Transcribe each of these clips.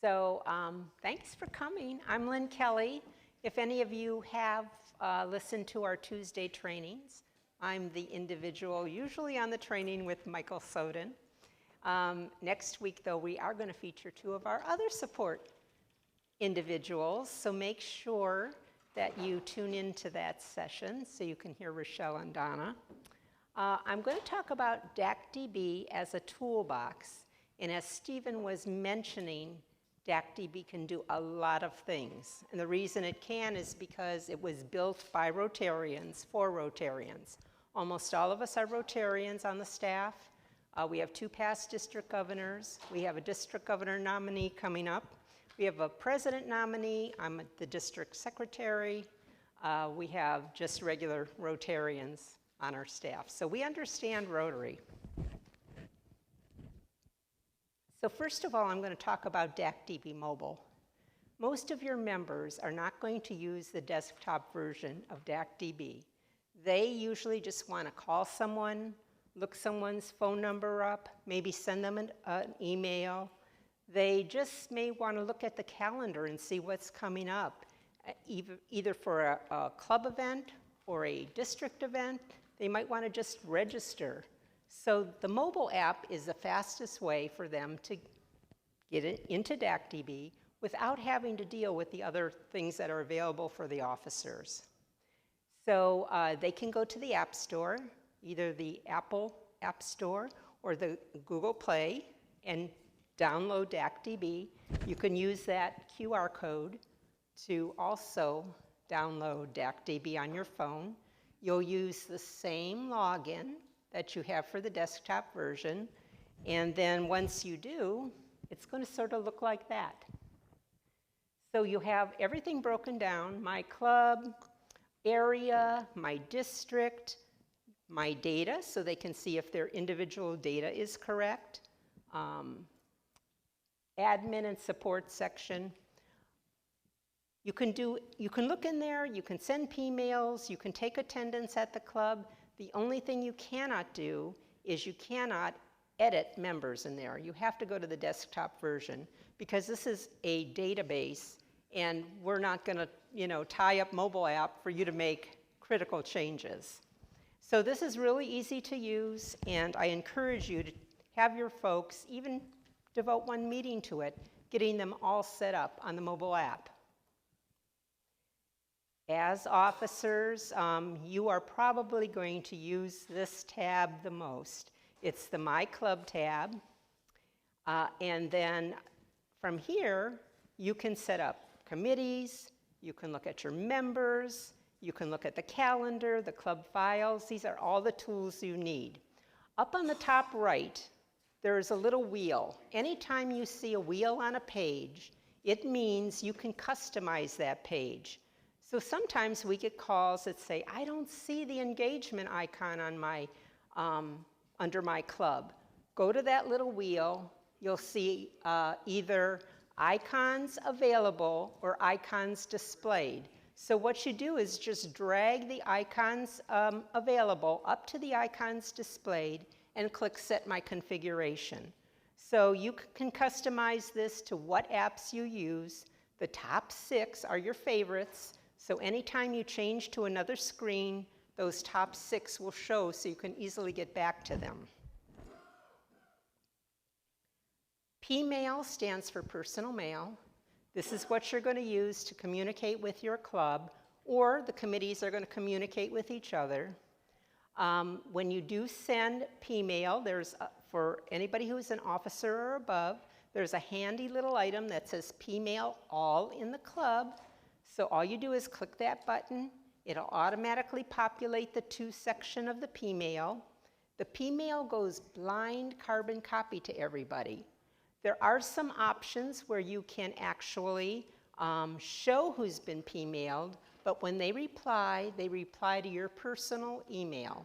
Thanks for coming. I'm Lynn Kelly. If any of you have listened to our Tuesday trainings, I'm the individual usually on the training with Michael Soden. Next week, though, we are going to feature two of our other support individuals, so make sure that you tune into that session so you can hear Rochelle and Donna. I'm going to talk about DACdb as a toolbox, and as Stephen was mentioning, DACdb can do a lot of things, and the reason it can is because it was built by Rotarians for Rotarians. Almost all of us are Rotarians on the staff. We have two past district governors. We have a district governor nominee coming up. We have a president nominee. I'm the district secretary. We have just regular Rotarians on our staff. So we understand Rotary. So first of all, I'm going to talk about DACdb Mobile. Most of your members are not going to use the desktop version of DACdb. They usually just want to call someone, look someone's phone number up, maybe send them an email. They just may want to look at the calendar and see what's coming up, either for a club event or a district event. They might want to just register. So the mobile app is the fastest way for them to get it into DACdb without having to deal with the other things that are available for the officers. So they can go to the App Store, either the Apple App Store or the Google Play, and download DACdb. You can use that QR code to also download DACdb on your phone. You'll use the same login that you have for the desktop version, and then once you do, it's going to sort of look like that. So you have everything broken down: my club, area, my district, my data, so they can see if their individual data is correct, admin and support section. You can look in there, you can send emails, you can take attendance at the club. The only thing you cannot do is you cannot edit members in there. You have to go to the desktop version because this is a database and we're not going to tie up mobile app for you to make critical changes. So this is really easy to use, and I encourage you to have your folks even devote one meeting to it, getting them all set up on the mobile app. As officers, you are probably going to use this tab the most. It's the My Club tab. And then from here, you can set up committees, you can look at your members, you can look at the calendar, the club files. These are all the tools you need. Up on the top right, there is a little wheel. Anytime you see a wheel on a page, it means you can customize that page. So sometimes we get calls that say, I don't see the engagement icon on my, under my club. Go to that little wheel. You'll see either icons available or icons displayed. So what you do is just drag the icons available up to the icons displayed and click Set My Configuration. So you can customize this to what apps you use. The top 6 are your favorites. So anytime you change to another screen, those top 6 will show so you can easily get back to them. P-mail stands for personal mail. This is what you're going to use to communicate with your club, or the committees are going to communicate with each other. When you do send P-mail, there's, for anybody who's an officer or above, there's a handy little item that says P-mail all in the club. So all you do is click that button. It'll automatically populate the to section of the P-mail. The P-mail goes blind carbon copy to everybody. There are some options where you can actually show who's been P-mailed, but when they reply to your personal email.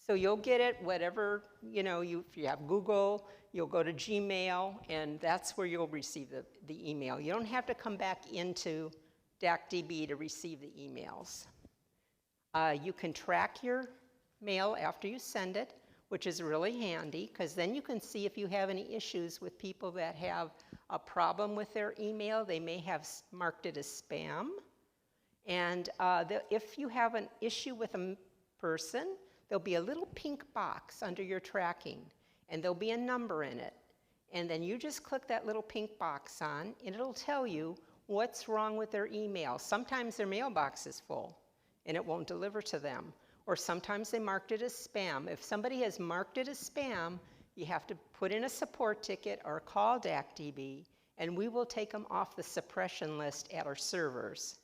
So you'll get it whatever, if you have Google, you'll go to Gmail, and that's where you'll receive the email. You don't have to come back into DACdb to receive the emails. You can track your mail after you send it. which is really handy because then you can see if you have any issues with people that have a problem with their email. They may have marked it as spam. And if you have an issue with a person, there'll be a little pink box under your tracking, and there'll be a number in it. And then you just click that little pink box on, and it'll tell you what's wrong with their email. Sometimes their mailbox is full, and it won't deliver to them. Or sometimes they marked it as spam. If somebody has marked it as spam, you have to put in a support ticket or call DACdb, and we will take them off the suppression list at our servers,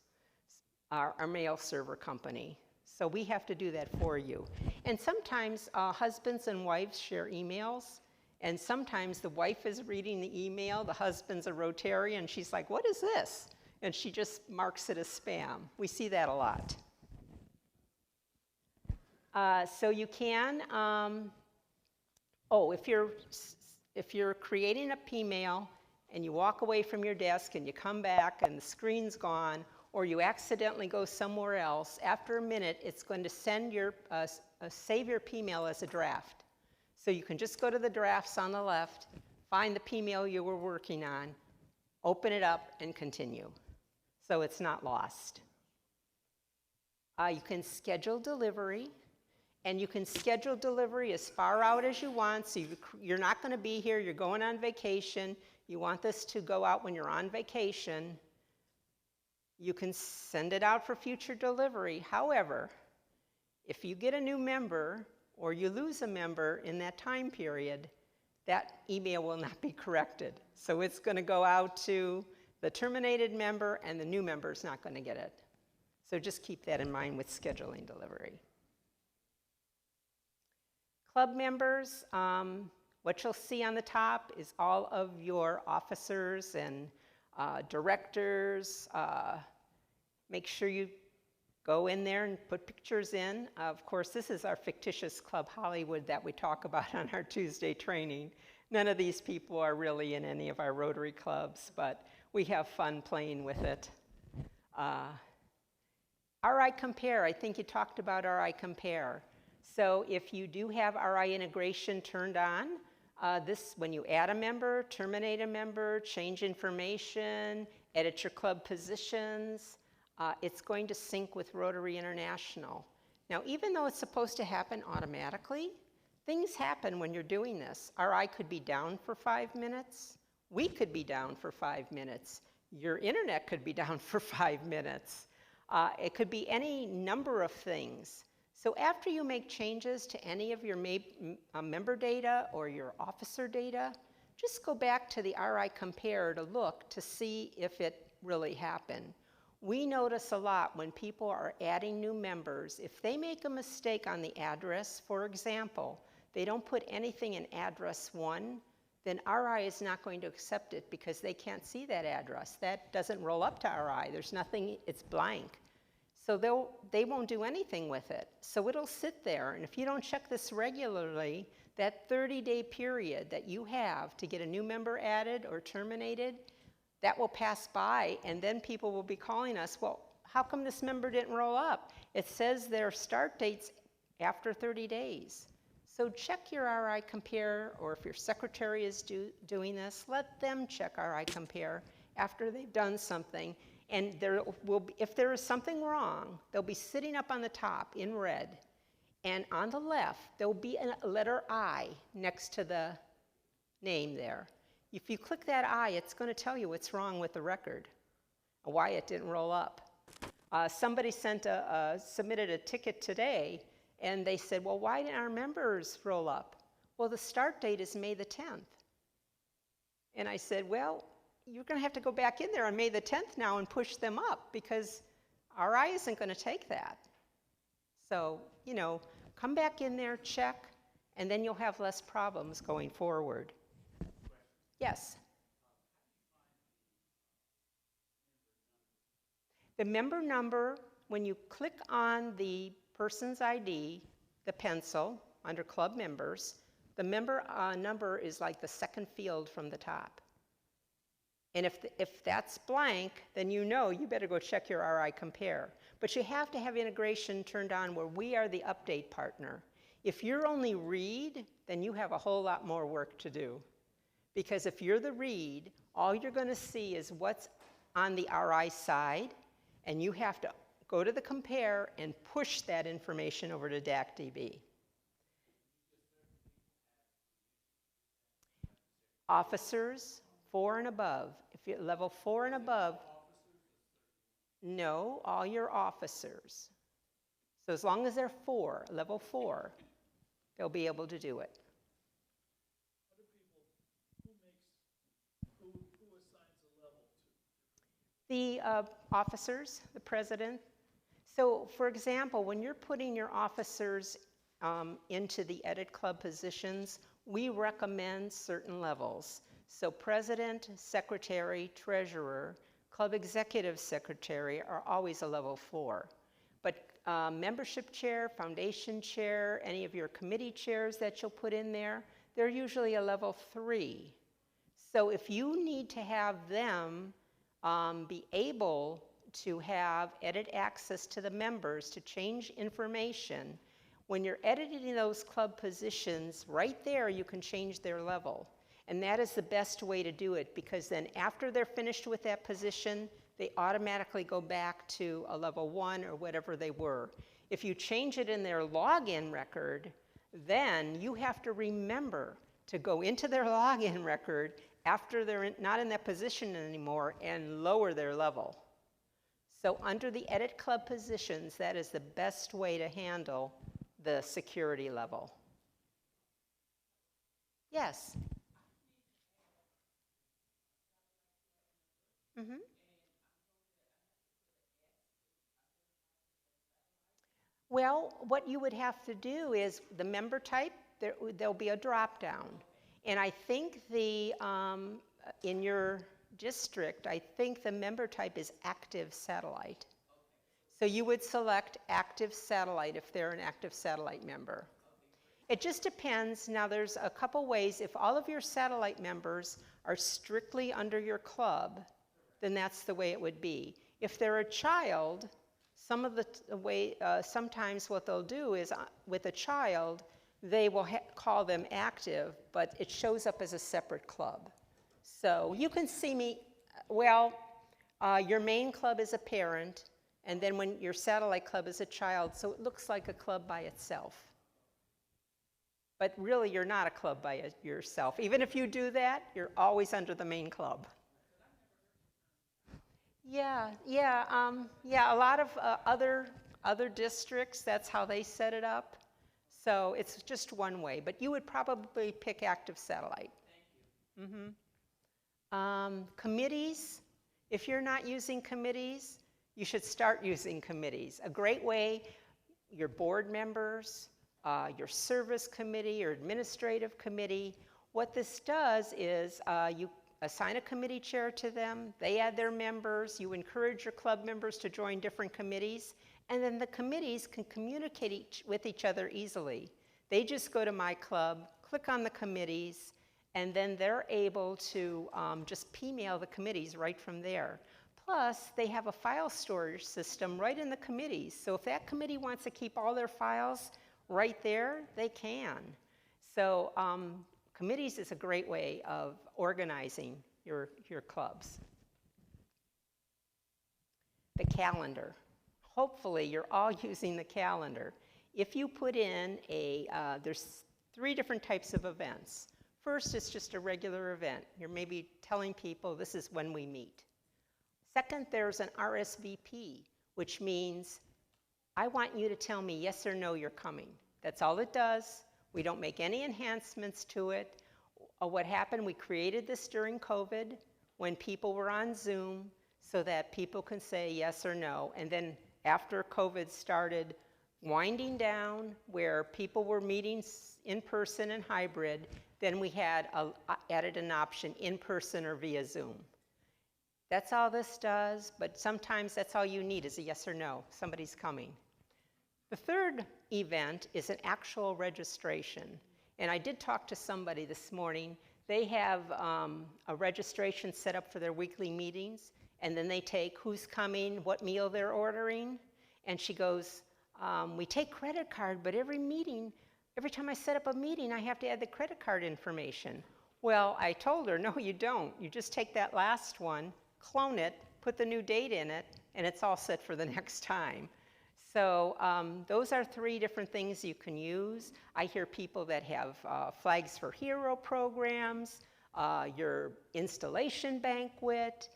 our mail server company. So we have to do that for you. And sometimes husbands and wives share emails, and sometimes the wife is reading the email, the husband's a Rotarian, she's like, what is this? And she just marks it as spam. We see that a lot. So you can, if you're creating a P-mail and you walk away from your desk and you come back and the screen's gone, or you accidentally go somewhere else, after a minute, it's going to send your, save your P-mail as a draft. So you can just go to the drafts on the left, find the P-mail you were working on, open it up, and continue. So it's not lost. You can schedule delivery. And you can schedule delivery as far out as you want. So you're not going to be here. You're going on vacation. You want this to go out when you're on vacation. You can send it out for future delivery. However, if you get a new member or you lose a member in that time period, that email will not be corrected. So it's going to go out to the terminated member, and the new member is not going to get it. So just keep that in mind with scheduling delivery. Club members, what you'll see on the top is all of your officers and directors. Make sure you go in there and put pictures in. Of course, this is our fictitious Club Hollywood that we talk about on our Tuesday training. None of these people are really in any of our Rotary clubs, but we have fun playing with it. RI Compare, I think you talked about RI Compare. So if you do have RI integration turned on, when you add a member, terminate a member, change information, edit your club positions, it's going to sync with Rotary International. Now, even though it's supposed to happen automatically, things happen when you're doing this. RI could be down for 5 minutes. We could be down for 5 minutes. Your internet could be down for 5 minutes. It could be any number of things. So after you make changes to any of your member data or your officer data, just go back to the RI Compare to look to see if it really happened. We notice a lot when people are adding new members, if they make a mistake on the address, for example, they don't put anything in address 1, then RI is not going to accept it because they can't see that address. That doesn't roll up to RI. There's nothing, it's blank. So they won't do anything with it. So it'll sit there, and if you don't check this regularly, that 30-day period that you have to get a new member added or terminated, that will pass by, and then people will be calling us, well, how come this member didn't roll up? It says their start date's after 30 days. So check your RI Compare, or if your secretary is doing this, let them check RI Compare after they've done something. And if there is something wrong, they'll be sitting up on the top in red. And on the left, there'll be a letter I next to the name there. If you click that I, it's going to tell you what's wrong with the record, why it didn't roll up. Somebody submitted a ticket today, and they said, well, why didn't our members roll up? Well, the start date is May the 10th. And I said, well, you're going to have to go back in there on May the 10th now and push them up because RI isn't going to take that. So, you know, come back in there, check, and then you'll have less problems going forward. Yes? The member number, when you click on the person's ID, the pencil, under club members, the member number is like the second field from the top. And if that's blank, then you know you better go check your RI Compare. But you have to have integration turned on where we are the update partner. If you're only read, then you have a whole lot more work to do. Because if you're the read, all you're going to see is what's on the RI side, and you have to go to the compare and push that information over to DACdb. Officers, 4 and above. If you're level 4 and above, no, all your officers. So as long as they're 4, level 4, they'll be able to do it. Other people, who assigns a level to? The officers, the president. So for example, when you're putting your officers into the edit club positions, we recommend certain levels. So president, secretary, treasurer, club executive secretary are always a level 4. But membership chair, foundation chair, any of your committee chairs that you'll put in there, they're usually a level 3. So if you need to have them be able to have edit access to the members to change information, when you're editing those club positions, right there you can change their level. And that is the best way to do it, because then after they're finished with that position, they automatically go back to a level 1 or whatever they were. If you change it in their login record, then you have to remember to go into their login record after they're not in that position anymore and lower their level. So under the edit club positions, that is the best way to handle the security level. Yes? Mm-hmm. Well, what you would have to do is the member type, there'll be a drop down. And I think in your district, I think the member type is active satellite. So you would select active satellite if they're an active satellite member. It just depends. Now there's a couple ways. If all of your satellite members are strictly under your club, then that's the way it would be. If they're a child, sometimes what they'll do is with a child, they will call them active, but it shows up as a separate club. So you can see me, well, your main club is a parent, and then when your satellite club is a child, so it looks like a club by itself. But really, you're not a club by yourself. Even if you do that, you're always under the main club. Yeah, a lot of other districts, that's how they set it up. So it's just one way, but you would probably pick active satellite. Thank you. Mm-hmm. Committees, if you're not using committees, you should start using committees. A great way, your board members, your service committee, your administrative committee, what this does is you assign a committee chair to them, they add their members, you encourage your club members to join different committees, and then the committees can communicate with each other easily. They just go to My Club, click on the committees, and then they're able to just P-mail the committees right from there. Plus, they have a file storage system right in the committees. So if that committee wants to keep all their files right there, they can. So committees is a great way of organizing your clubs. The calendar. Hopefully, you're all using the calendar. If you put in there's 3 different types of events. First, it's just a regular event. You're maybe telling people this is when we meet. Second, there's an RSVP, which means I want you to tell me yes or no you're coming. That's all it does. We don't make any enhancements to it. What happened, we created this during COVID when people were on Zoom so that people can say yes or no. And then after COVID started winding down, where people were meeting in person and hybrid, then we had added an option in person or via Zoom. That's all this does, but sometimes that's all you need is a yes or no. Somebody's coming. The third event is an actual registration. And I did talk to somebody this morning. They have a registration set up for their weekly meetings, and then they take who's coming, what meal they're ordering. And she goes, we take credit card, but every meeting, every time I set up a meeting, I have to add the credit card information. Well, I told her, no, you don't. You just take that last one, clone it, put the new date in it, and it's all set for the next time. So those are 3 different things you can use. I hear people that have Flags for Hero programs, your installation banquet,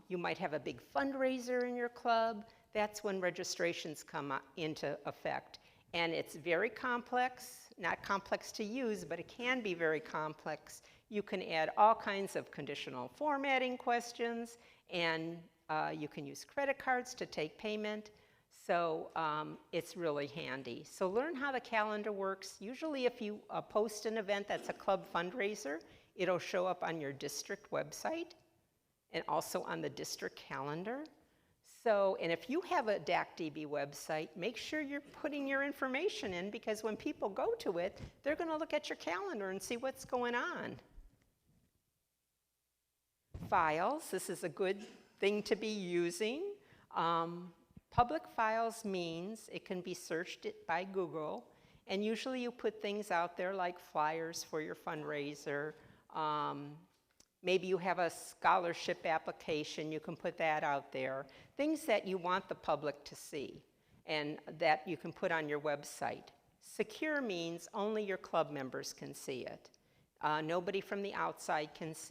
you might have a big fundraiser in your club. That's when registrations come into effect. And it's very complex, not complex to use, but it can be very complex. You can add all kinds of conditional formatting questions, and you can use credit cards to take payment. So it's really handy. So learn how the calendar works. Usually if you post an event that's a club fundraiser, it'll show up on your district website and also on the district calendar. So, and if you have a DACdb website, make sure you're putting your information in, because when people go to it, they're going to look at your calendar and see what's going on. Files, this is a good thing to be using. Public files means it can be searched by Google, and usually you put things out there like flyers for your fundraiser. Maybe you have a scholarship application, you can put that out there. Things that you want the public to see and that you can put on your website. Secure means only your club members can see it. Nobody from the outside can see